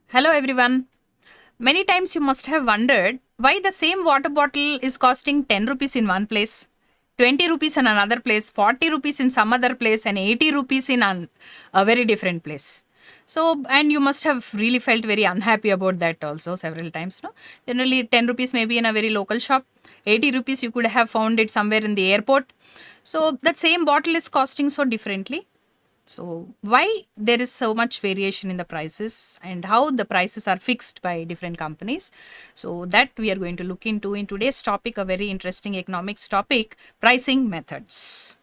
Hello everyone. Many times you must have wondered why the same water bottle is costing 10 rupees in one place, 20 rupees in another place, 40 rupees in some other place, and 80 rupees in a very different place. So, and you must have really felt very unhappy about that also several times. No? Generally, 10 rupees may be in a very local shop, 80 rupees you could have found it somewhere in the airport. So, that same bottle is costing so differently. So, why there is so much variation in the prices and how the prices are fixed by different companies? So, that we are going to look into in today's topic, a very interesting economics topic, pricing methods.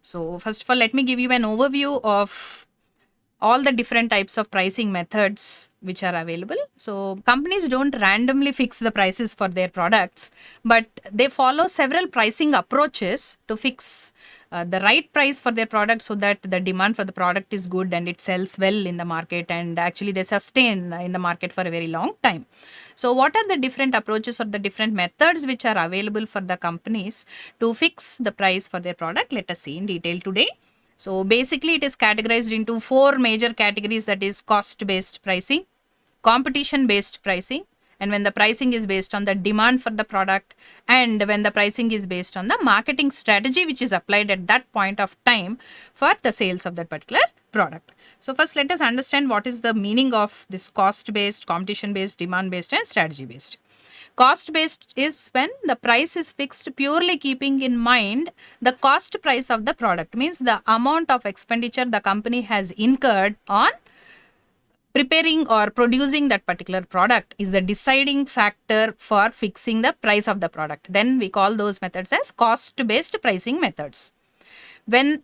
So, first of all, let me give you an overview of all the different types of pricing methods which are available. So, companies don't randomly fix the prices for their products, but they follow several pricing approaches to fix the right price for their product so that the demand for the product is good and it sells well in the market, and actually they sustain in the market for a very long time. So, what are the different approaches or the different methods which are available for the companies to fix the price for their product? Let us see in detail today. So, basically it is categorized into four major categories, that is cost based pricing, competition based pricing, and when the pricing is based on the demand for the product, and when the pricing is based on the marketing strategy which is applied at that point of time for the sales of that particular product. So, first let us understand what is the meaning of this cost based, competition based, demand based and strategy based. Cost based is when the price is fixed purely keeping in mind the cost price of the product, means the amount of expenditure the company has incurred on preparing or producing that particular product is the deciding factor for fixing the price of the product. Then we call those methods as cost based pricing methods. When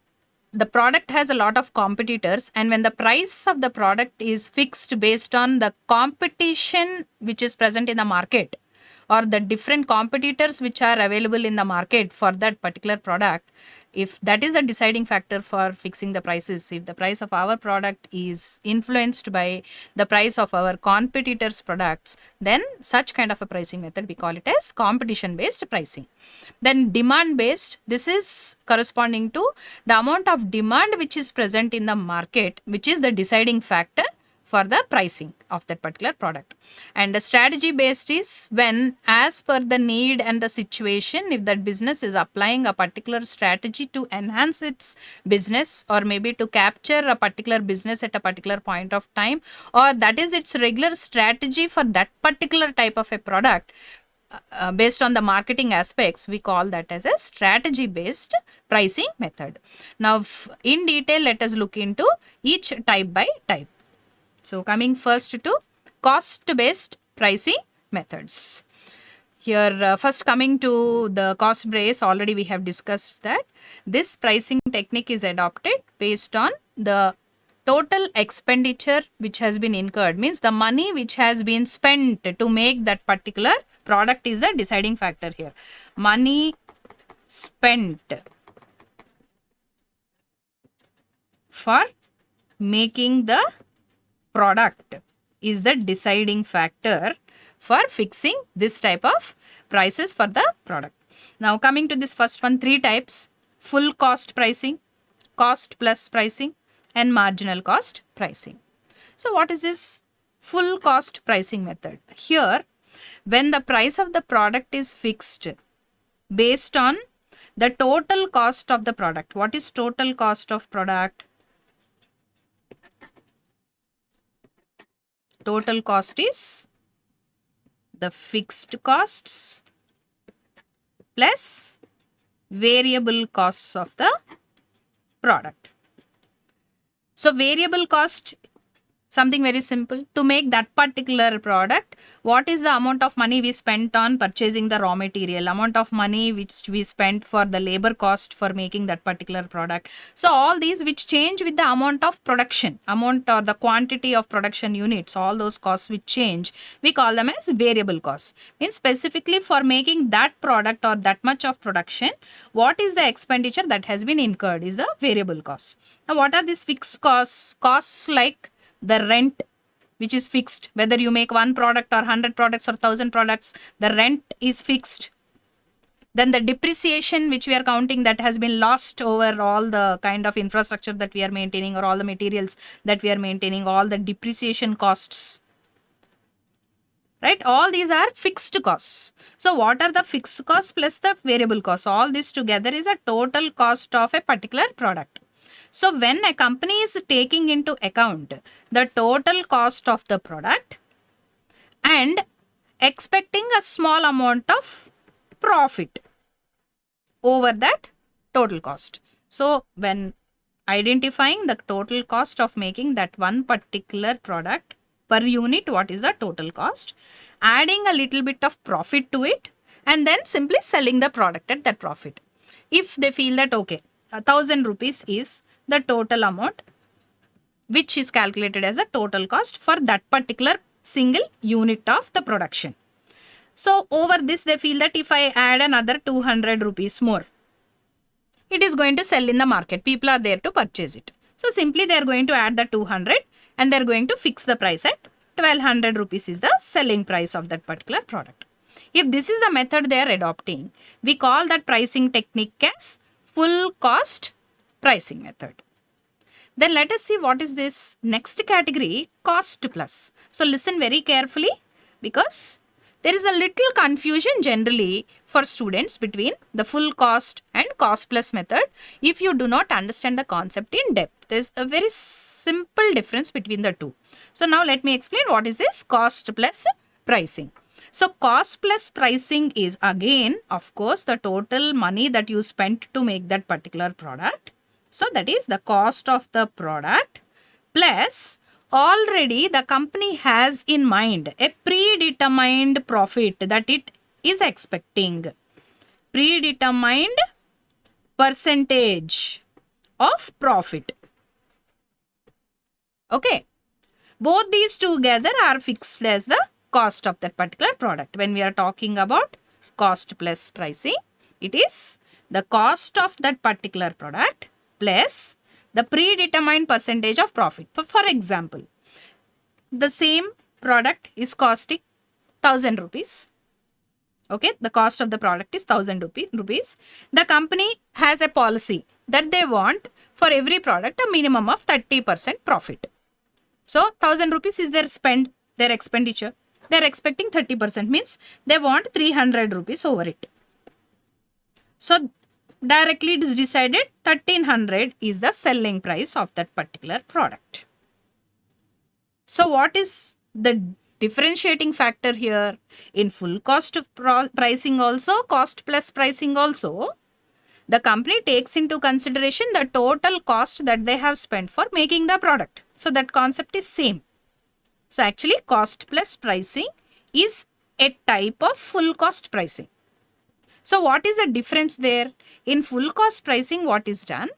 the product has a lot of competitors and when the price of the product is fixed based on the competition which is present in the market, or the different competitors which are available in the market for that particular product, if that is a deciding factor for fixing the prices, if the price of our product is influenced by the price of our competitors' products, then such kind of a pricing method we call it as competition based pricing. Then demand based, this is corresponding to the amount of demand which is present in the market, which is the deciding factor for the pricing of that particular product. And the strategy based is when, as per the need and the situation, if that business is applying a particular strategy to enhance its business, or maybe to capture a particular business at a particular point of time, or that is its regular strategy for that particular type of a product, based on the marketing aspects, we call that as a strategy based pricing method. Now, in detail, let us look into each type by type. So, coming first to cost based pricing methods. Here, first coming to the cost base, already we have discussed that this pricing technique is adopted based on the total expenditure which has been incurred, means the money which has been spent to make that particular product is a deciding factor here. Money spent for making the product is the deciding factor for fixing this type of prices for the product. Now, coming to this first one, three types: full cost pricing, cost plus pricing and marginal cost pricing. So, what is this full cost pricing method? Here, when the price of the product is fixed based on the total cost of the product. What is total cost of product? Total cost is the fixed costs plus variable costs of the product. So, variable cost, something very simple. To make that particular product, what is the amount of money we spent on purchasing the raw material, amount of money which we spent for the labor cost for making that particular product. So, all these which change with the amount of production, amount or the quantity of production units, all those costs which change, we call them as variable costs. Means specifically for making that product or that much of production, what is the expenditure that has been incurred is the variable cost. Now, what are these fixed costs? Costs like the rent, which is fixed, whether you make one product or 100 products or 1000 products, the rent is fixed. Then the depreciation which we are counting, that has been lost over all the kind of infrastructure that we are maintaining, or all the materials that we are maintaining, all the depreciation costs. Right? All these are fixed costs. So what are the fixed costs plus the variable costs? All this together is a total cost of a particular product. So when a company is taking into account the total cost of the product and expecting a small amount of profit over that total cost. So when identifying the total cost of making that one particular product per unit, what is the total cost, adding a little bit of profit to it, and then simply selling the product at that profit. If they feel that, okay, 1,000 rupees is the total amount which is calculated as a total cost for that particular single unit of the production. So over this, they feel that if I add another 200 rupees more, it is going to sell in the market. People are there to purchase it. So simply they are going to add the 200 and they are going to fix the price at 1200 rupees is the selling price of that particular product. If this is the method they are adopting, we call that pricing technique as full cost pricing method. Then let us see what is this next category, cost plus. So listen very carefully, because there is a little confusion generally for students between the full cost and cost plus method. If you do not understand the concept in depth, there is a very simple difference between the two. So now let me explain what is this cost plus pricing. So cost plus pricing is again, of course, the total money that you spent to make that particular product. So that is the cost of the product plus already the company has in mind a predetermined profit that it is expecting. Predetermined percentage of profit. Okay. Both these together are fixed as the cost of that particular product. When we are talking about cost plus pricing, it is the cost of that particular product plus the predetermined percentage of profit. For example, the same product is costing 1,000 rupees. Okay, the cost of the product is 1,000 rupees. The company has a policy that they want for every product a minimum of 30% profit. So 1,000 rupees is their spend, their expenditure. They are expecting 30%, means they want 300 rupees over it. So directly it is decided 1,300 is the selling price of that particular product. So what is the differentiating factor here? In full cost pricing also, cost plus pricing also, the company takes into consideration the total cost that they have spent for making the product. So that concept is same. So actually cost plus pricing is a type of full cost pricing. So what is the difference there? In full cost pricing, what is done?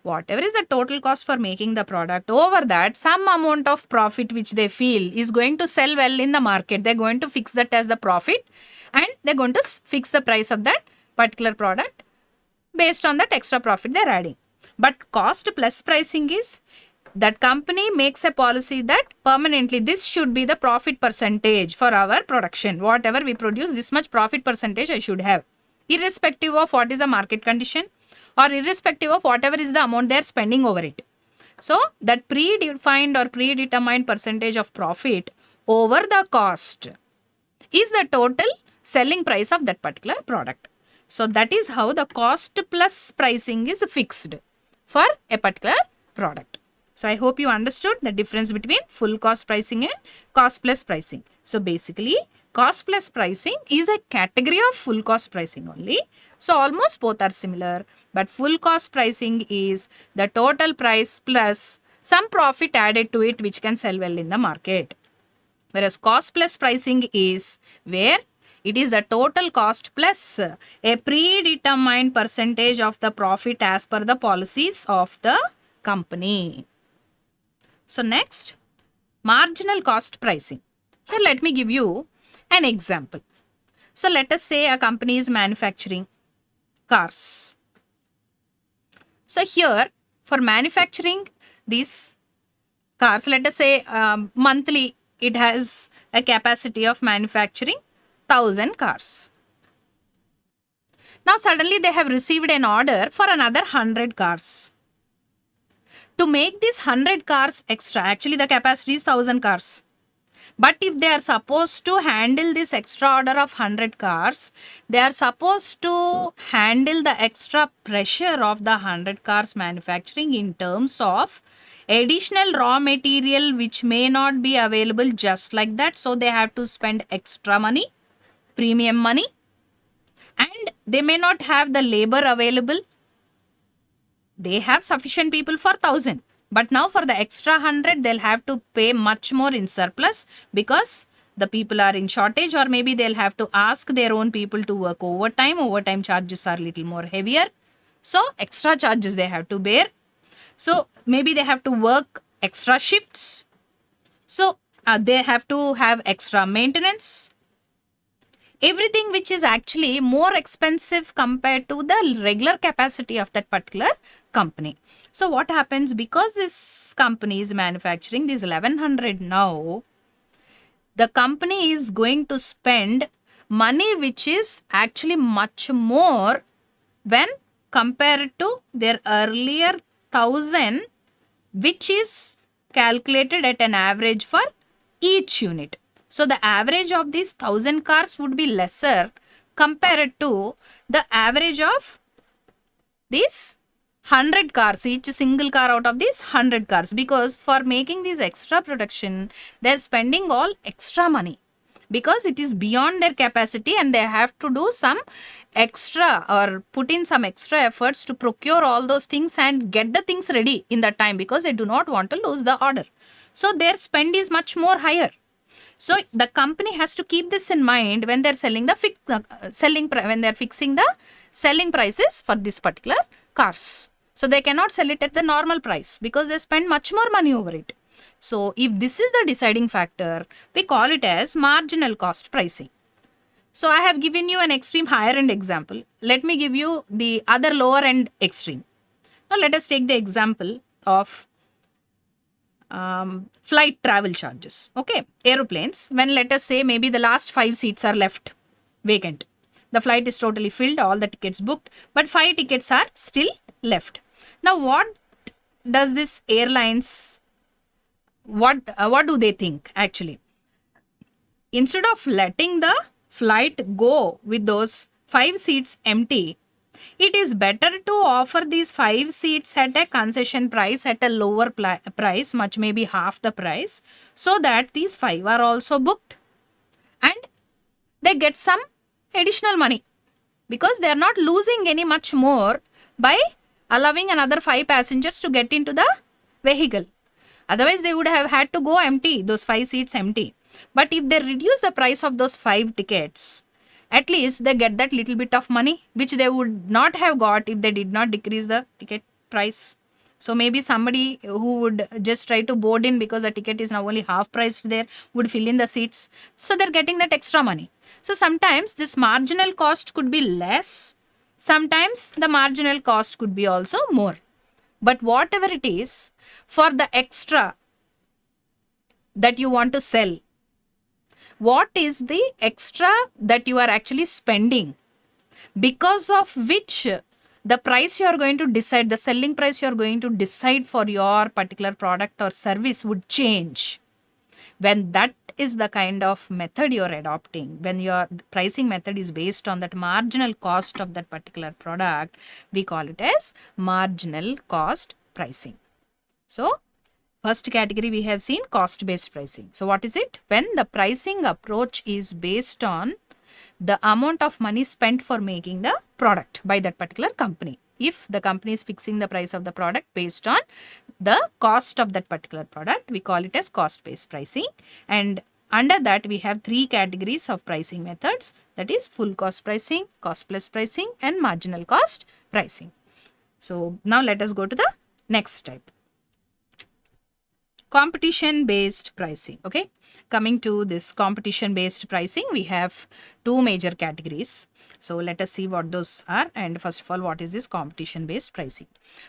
Whatever is the total cost for making the product, over that some amount of profit which they feel is going to sell well in the market, they're going to fix that as the profit and they're going to fix the price of that particular product based on that extra profit they're adding. But cost plus pricing is that company makes a policy that permanently this should be the profit percentage for our production. Whatever we produce, this much profit percentage I should have, irrespective of what is the market condition or irrespective of whatever is the amount they are spending over it. So that predefined or predetermined percentage of profit over the cost is the total selling price of that particular product. So that is how the cost plus pricing is fixed for a particular product. So I hope you understood the difference between full cost pricing and cost plus pricing. So basically cost plus pricing is a category of full cost pricing only. So almost both are similar, but full cost pricing is the total price plus some profit added to it which can sell well in the market. Whereas cost plus pricing is where it is the total cost plus a predetermined percentage of the profit as per the policies of the company. So next, marginal cost pricing. Here let me give you an example. So let us say a company is manufacturing cars. So here for manufacturing these cars, let us say monthly it has a capacity of manufacturing 1,000 cars. Now suddenly they have received an order for another 100 cars. To make these 100 cars extra, actually the capacity is 1000 cars. But if they are supposed to handle this extra order of 100 cars, they are supposed to handle the extra pressure of the 100 cars manufacturing in terms of additional raw material which may not be available just like that. So they have to spend extra money, premium money, and they may not have the labor available. They have sufficient people for 1000, but now for the extra 100 they'll have to pay much more in surplus because the people are in shortage, or maybe they'll have to ask their own people to work overtime charges are little more heavier, so extra charges they have to bear. So maybe they have to work extra shifts, so they have to have extra maintenance, everything which is actually more expensive compared to the regular capacity of that particular company. So what happens, because this company is manufacturing these 1100 now, the company is going to spend money which is actually much more when compared to their earlier 1000, which is calculated at an average for each unit. So the average of these 1000 cars would be lesser compared to the average of these 100 cars, each single car out of these 100 cars, because for making this extra production, they're spending all extra money because it is beyond their capacity and they have to do some extra or put in some extra efforts to procure all those things and get the things ready in that time because they do not want to lose the order. So their spend is much more higher. So the company has to keep this in mind when they're selling the when they're fixing the selling prices for this particular cars. So they cannot sell it at the normal price because they spend much more money over it. So if this is the deciding factor, we call it as marginal cost pricing. So I have given you an extreme higher end example. Let me give you the other lower end extreme. Now let us take the example of flight travel charges. Okay, aeroplanes, when let us say maybe the last 5 seats are left vacant. The flight is totally filled, all the tickets booked, but 5 tickets are still left. Now what does this airlines, what do they think actually? Instead of letting the flight go with those 5 seats empty, it is better to offer these 5 seats at a concession price at a lower price, much maybe half the price, so that these 5 are also booked and they get some additional money because they are not losing any much more by allowing another 5 passengers to get into the vehicle. Otherwise they would have had to go empty, those 5 seats empty. But if they reduce the price of those 5 tickets, at least they get that little bit of money which they would not have got if they did not decrease the ticket price. So maybe somebody who would just try to board in because the ticket is now only half priced there would fill in the seats. So they're getting that extra money. So sometimes this marginal cost could be less. Sometimes the marginal cost could be also more. But whatever it is, for the extra that you want to sell, what is the extra that you are actually spending, because of which the price you are going to decide, the selling price you are going to decide for your particular product or service would change. When that is the kind of method you are adopting, when your pricing method is based on that marginal cost of that particular product, we call it as marginal cost pricing. So first category we have seen cost based pricing. So what is it? When the pricing approach is based on the amount of money spent for making the product by that particular company. If the company is fixing the price of the product based on the cost of that particular product, we call it as cost based pricing. And under that we have 3 categories of pricing methods, that is full cost pricing, cost plus pricing and marginal cost pricing. So now let us go to the next type. Competition based pricing. Okay, coming to this competition based pricing, we have 2 major categories. So let us see what those are. And first of all, what is this competition based pricing?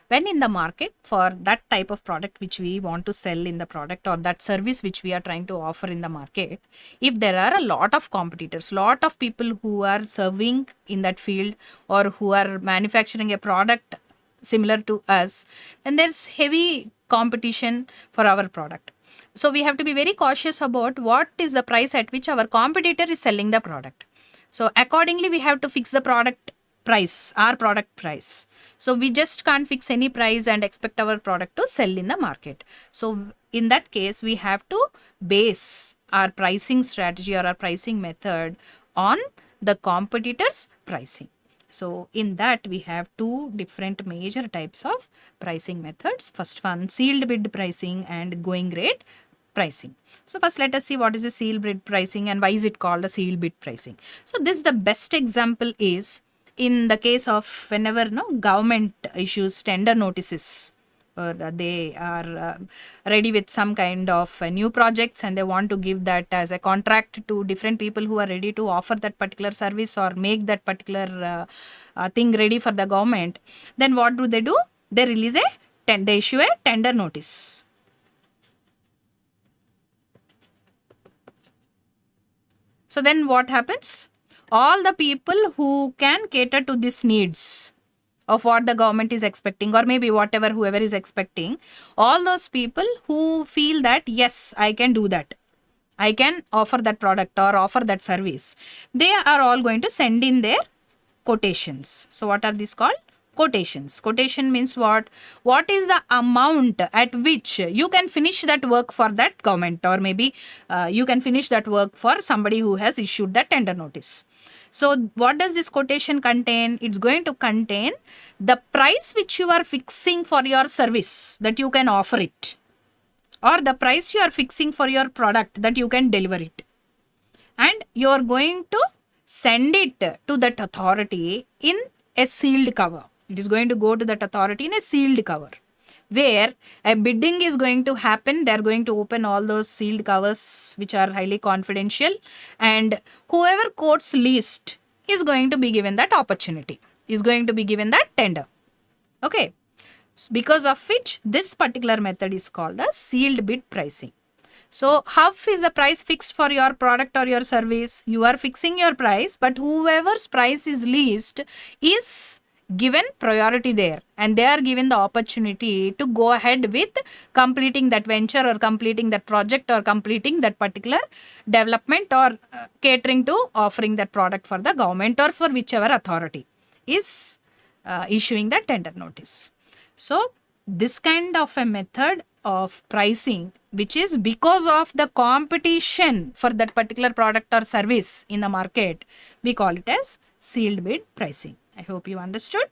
When in the market for that type of product which we want to sell in the product, or that service which we are trying to offer in the market, if there are a lot of competitors, lot of people who are serving in that field or who are manufacturing a product similar to us, then there's heavy competition for our product. So we have to be very cautious about what is the price at which our competitor is selling the product. So accordingly, we have to fix the product price, our product price. So we just can't fix any price and expect our product to sell in the market. So in that case, we have to base our pricing strategy or our pricing method on the competitor's pricing. So in that, we have two different major types of pricing methods. First one, sealed bid pricing and going rate pricing. So first let us see what is a sealed bid pricing and why is it called a sealed bid pricing. So this, the best example is in the case of whenever government issues tender notices, or they are ready with some kind of new projects and they want to give that as a contract to different people who are ready to offer that particular service or make that particular thing ready for the government, then what do? They release they issue a tender notice. So then what happens? All the people who can cater to these needs of what the government is expecting, or maybe whoever is expecting, all those people who feel that yes, I can do that, I can offer that product or offer that service, they are all going to send in their quotations. So what are these called? Quotations. Quotation means what? What is the amount at which you can finish that work for that government, or maybe you can finish that work for somebody who has issued that tender notice. So what does this quotation contain? It's going to contain the price which you are fixing for your service that you can offer it, or the price you are fixing for your product that you can deliver it. And you are going to send it to that authority in a sealed cover. It is going to go to that authority in a sealed cover, where a bidding is going to happen. They are going to open all those sealed covers which are highly confidential, and whoever quotes least is going to be given that opportunity, is going to be given that tender. Okay, so because of which this particular method is called the sealed bid pricing. So how is the price fixed for your product or your service? You are fixing your price, but whoever's price is least is given priority there, and they are given the opportunity to go ahead with completing that venture or completing that project or completing that particular development or catering to offering that product for the government or for whichever authority is issuing the tender notice. So this kind of a method of pricing, which is because of the competition for that particular product or service in the market, we call it as sealed bid pricing. I hope you understood.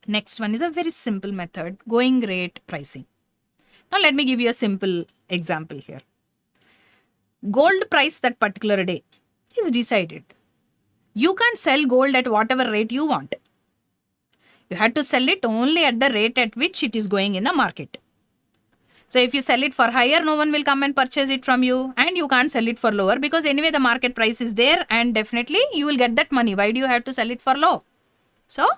Next one is a very simple method, going rate pricing. Now let me give you a simple example here. Gold price that particular day is decided. You can't sell gold at whatever rate you want. You had to sell it only at the rate at which it is going in the market. So if you sell it for higher, no one will come and purchase it from you, and you can't sell it for lower because anyway the market price is there and definitely you will get that money. Why do you have to sell it for low? So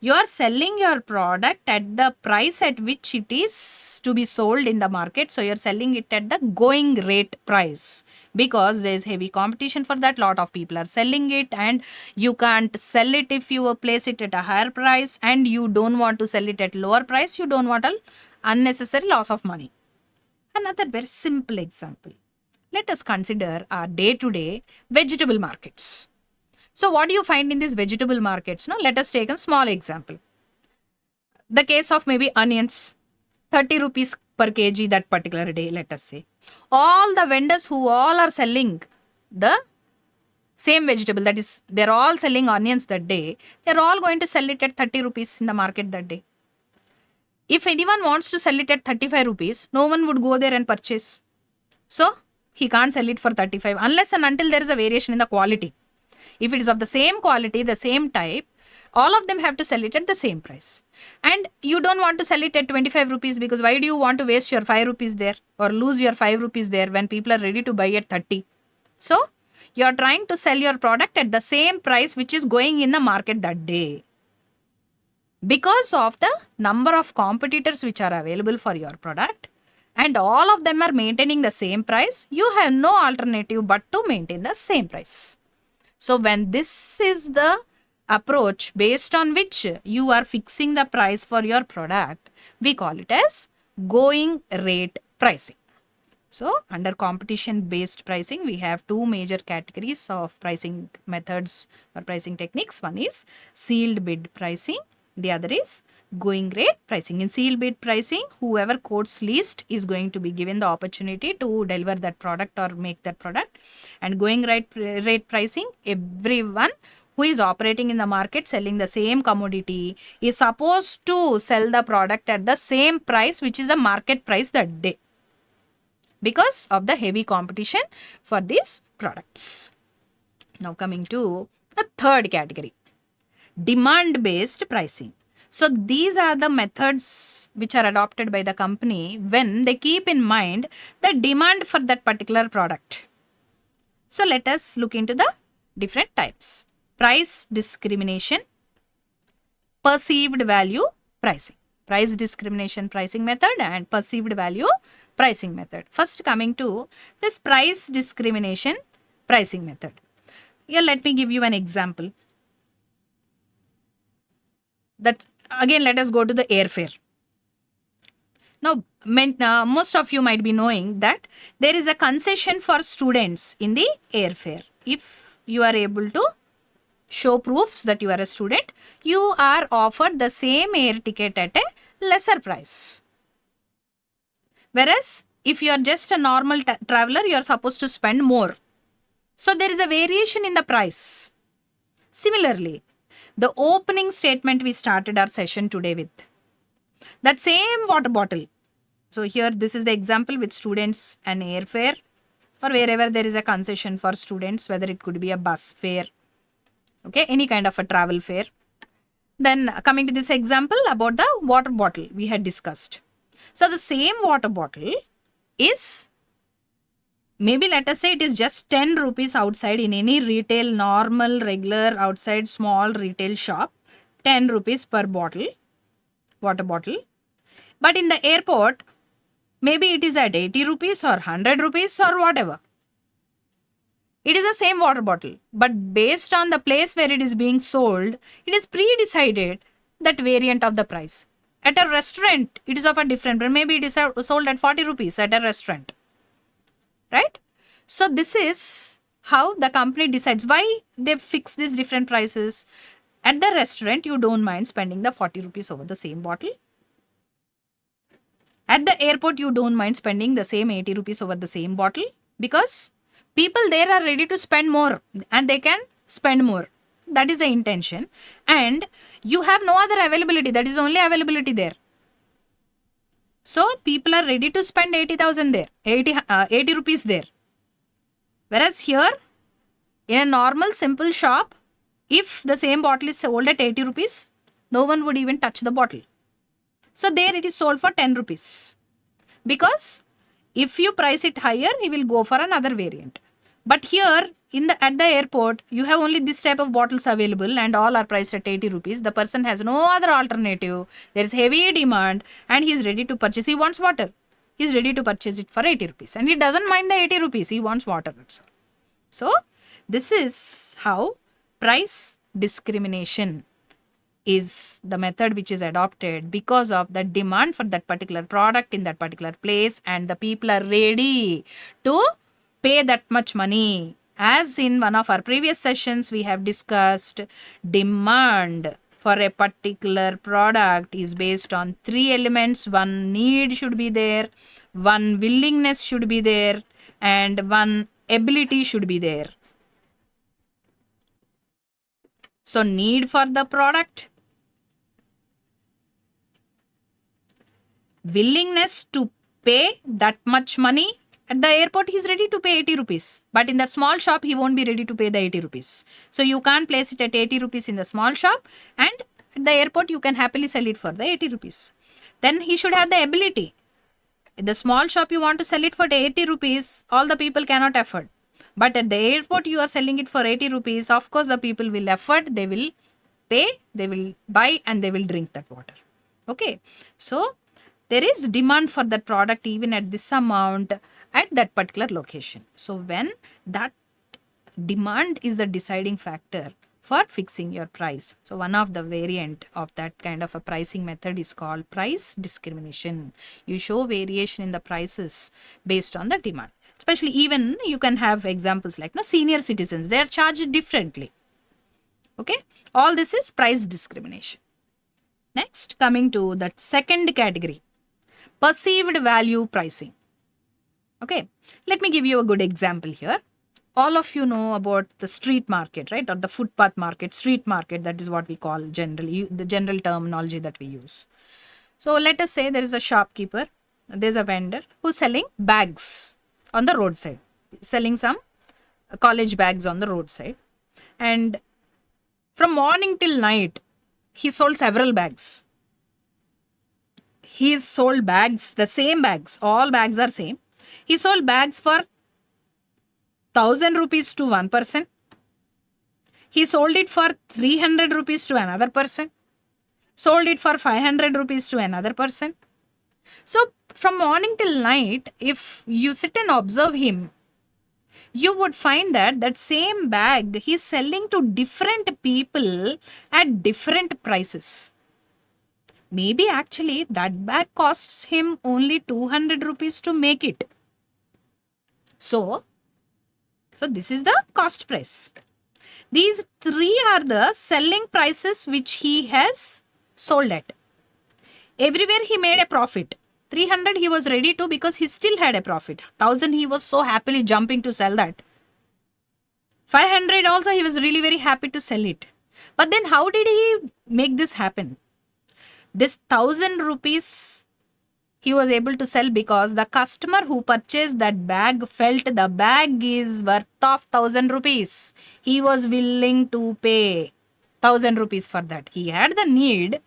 you are selling your product at the price at which it is to be sold in the market. So you're selling it at the going rate price because there is heavy competition for that. Lot of people are selling it and you can't sell it if you place it at a higher price, and you don't want to sell it at lower price. You don't want an unnecessary loss of money. Another very simple example. Let us consider our day-to-day vegetable markets. So what do you find in these vegetable markets? Now, let us take a small example. The case of maybe onions, 30 rupees per kg that particular day, let us say. All the vendors who all are selling the same vegetable, that is, they're all selling onions that day, they're all going to sell it at 30 rupees in the market that day. If anyone wants to sell it at 35 rupees, no one would go there and purchase. So, he can't sell it for 35 unless and until there is a variation in the quality. If it is of the same quality, the same type, all of them have to sell it at the same price. And you don't want to sell it at 25 rupees because why do you want to waste your 5 rupees there or lose your 5 rupees there when people are ready to buy at 30? So, You are trying to sell your product at the same price which is going in the market that day. Because of the number of competitors which are available for your product, and all of them are maintaining the same price, you have no alternative but to maintain the same price. So when this is the approach based on which you are fixing the price for your product, we call it as going rate pricing. So under competition based pricing, we have two major categories of pricing methods or pricing techniques. One is sealed bid pricing. The other is going rate pricing. In sealed bid pricing, whoever quotes least is going to be given the opportunity to deliver that product or make that product. And going rate pricing, everyone who is operating in the market selling the same commodity is supposed to sell the product at the same price which is the market price that day, because of the heavy competition for these products. Now coming to the third category, demand based pricing. So these are the methods which are adopted by the company when they keep in mind the demand for that particular product. So let us look into the different types. Price discrimination, perceived value pricing. Price discrimination pricing method and perceived value pricing method. First coming to this price discrimination pricing method. Here let me give you an example. That again, let us go to the airfare. Now, most of you might be knowing that there is a concession for students in the airfare. If you are able to show proofs that you are a student, you are offered the same air ticket at a lesser price. Whereas, if you are just a normal traveler, you are supposed to spend more. So, there is a variation in the price. Similarly, the opening statement we started our session today with, that same water bottle. So here this is the example with students and airfare, or wherever there is a concession for students, whether it could be a bus fare, okay, any kind of a travel fare. Then coming to this example about the water bottle we had discussed. So the same water bottle is, maybe let us say it is just 10 rupees outside in any retail, normal, regular, outside small retail shop, 10 rupees per bottle, water bottle. But in the airport, maybe it is at 80 rupees or 100 rupees or whatever. It is the same water bottle, but based on the place where it is being sold, it is pre-decided that variant of the price. At a restaurant, it is of a different brand. Maybe it is sold at 40 rupees at a restaurant. Right? So this is how the company decides why they fix these different prices. At the restaurant, you don't mind spending the 40 rupees over the same bottle. At the airport, you don't mind spending the same 80 rupees over the same bottle, because people there are ready to spend more and they can spend more. That is the intention. And you have no other availability. That is the only availability there. So people are ready to spend 80,000 there, 80 rupees there. Whereas here, in a normal simple shop, if the same bottle is sold at 80 rupees, no one would even touch the bottle. So there it is sold for 10 rupees. Because if you price it higher, he will go for another variant. But here, at the airport, you have only this type of bottles available and all are priced at 80 rupees. The person has no other alternative. There is heavy demand and he is ready to purchase. He wants water. He is ready to purchase it for 80 rupees. And he doesn't mind the 80 rupees. He wants water. So, this is how price discrimination is the method which is adopted because of the demand for that particular product in that particular place, and the people are ready to pay that much money. As in one of our previous sessions, we have discussed demand for a particular product is based on 3 elements. 1 need should be there, 1 willingness should be there, and 1 ability should be there. So need for the product, willingness to pay that much money. At the airport, he is ready to pay 80 rupees. But in that small shop, he won't be ready to pay the 80 rupees. So you can't place it at 80 rupees in the small shop. And at the airport, you can happily sell it for the 80 rupees. Then he should have the ability. In the small shop, you want to sell it for the 80 rupees. All the people cannot afford. But at the airport, you are selling it for 80 rupees. Of course, the people will afford, they will pay, they will buy, and they will drink that water. Okay. So there is demand for that product even at this amount at that particular location. So when that demand is the deciding factor for fixing your price. So one of the variant of that kind of a pricing method is called price discrimination. You show variation in the prices based on the demand. Especially even you can have examples like senior citizens, they are charged differently. Okay, all this is price discrimination. Next, coming to that second category, perceived value pricing. Okay, let me give you a good example here. All of you know about the street market, right? Or the footpath market, street market, that is what we call generally, the general terminology that we use. So let us say there is a shopkeeper, there's a vendor who's selling bags on the roadside, selling some college bags on the roadside. And from morning till night, he sold several bags. He sold bags, the same bags, all bags are same. He sold bags for 1,000 rupees to one person. He sold it for 300 rupees to another person. Sold it for 500 rupees to another person. So from morning till night, if you sit and observe him, you would find that that same bag he's selling to different people at different prices. Maybe actually that bag costs him only 200 rupees to make it. So this is the cost price. These three are the selling prices which he has sold at. Everywhere he made a profit. 300 he was ready to because he still had a profit. 1,000 he was so happily jumping to sell that. 500 also he was really very happy to sell it. But then how did he make this happen? This 1,000 rupees he was able to sell because the customer who purchased that bag felt the bag is worth of 1,000 rupees. He was willing to pay 1,000 rupees for that. He had the need,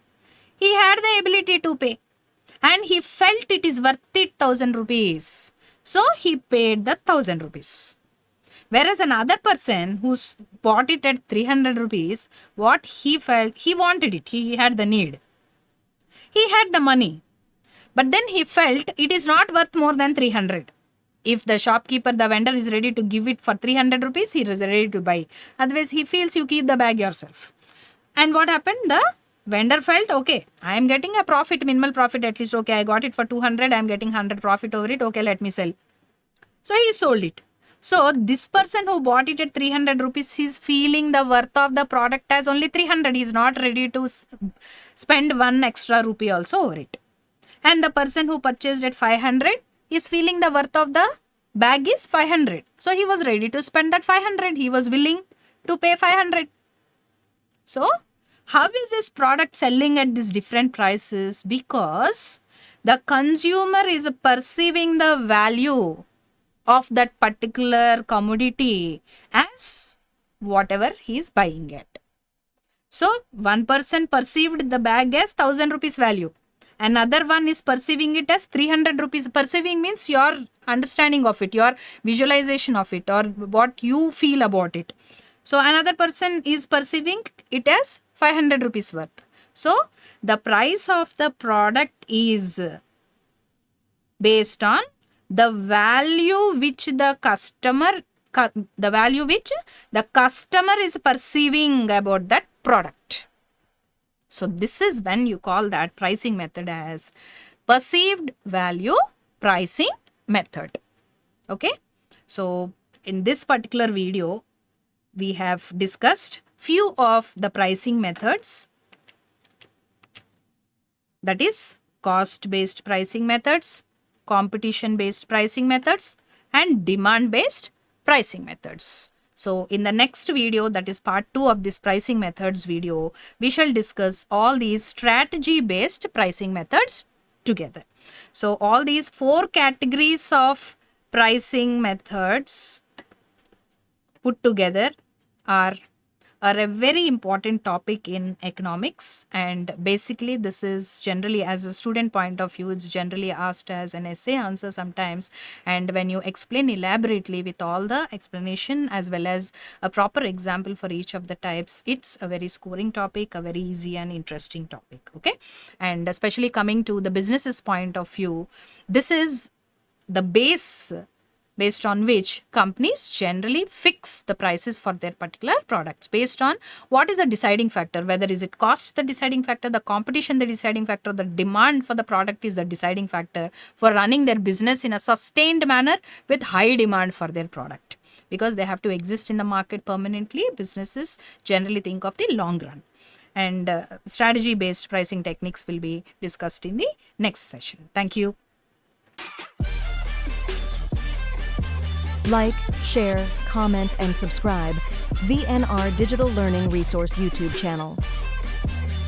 he had the ability to pay, and he felt it is worth it 1,000 rupees. So he paid the 1,000 rupees. Whereas another person who bought it at 300 rupees, what he felt, he wanted it, he had the need. He had the money. But then he felt it is not worth more than 300. If the shopkeeper, the vendor is ready to give it for 300 rupees, he is ready to buy. Otherwise, he feels you keep the bag yourself. And what happened? The vendor felt, okay, I am getting a profit, minimal profit at least. Okay, I got it for 200. I am getting 100 profit over it. Okay, let me sell. So he sold it. So this person who bought it at 300 rupees, he's feeling the worth of the product as only 300. He's not ready to spend one extra rupee also over it. And the person who purchased at 500 is feeling the worth of the bag is 500. So he was ready to spend that 500. He was willing to pay 500. So how is this product selling at these different prices? Because the consumer is perceiving the value of that particular commodity as whatever he is buying at. So one person perceived the bag as 1,000 rupees value. Another one is perceiving it as 300 rupees. Perceiving means your understanding of it, your visualization of it, or what you feel about it. So another person is perceiving it as 500 rupees worth. So the price of the product is based on the value which the customer is perceiving about that product. So this is when you call that pricing method as perceived value pricing method. Okay. So in this particular video, we have discussed few of the pricing methods, that is cost based pricing methods, competition based pricing methods, and demand based pricing methods. So in the next video, that is part 2 of this pricing methods video, we shall discuss all these strategy based pricing methods together. So all these 4 categories of pricing methods put together are are a very important topic in economics, and basically this is generally, as a student point of view, it's generally asked as an essay answer sometimes, and when you explain elaborately with all the explanation as well as a proper example for each of the types, it's a very scoring topic, a very easy and interesting topic. Okay, and especially coming to the business's point of view, this is the base based on which companies generally fix the prices for their particular products, based on what is the deciding factor, whether is it cost the deciding factor, the competition the deciding factor, the demand for the product is the deciding factor for running their business in a sustained manner with high demand for their product, because they have to exist in the market permanently. Businesses generally think of the long run, and strategy based pricing techniques will be discussed in the next session. Thank you. Like, share, comment, and subscribe VNR Digital Learning Resource YouTube channel.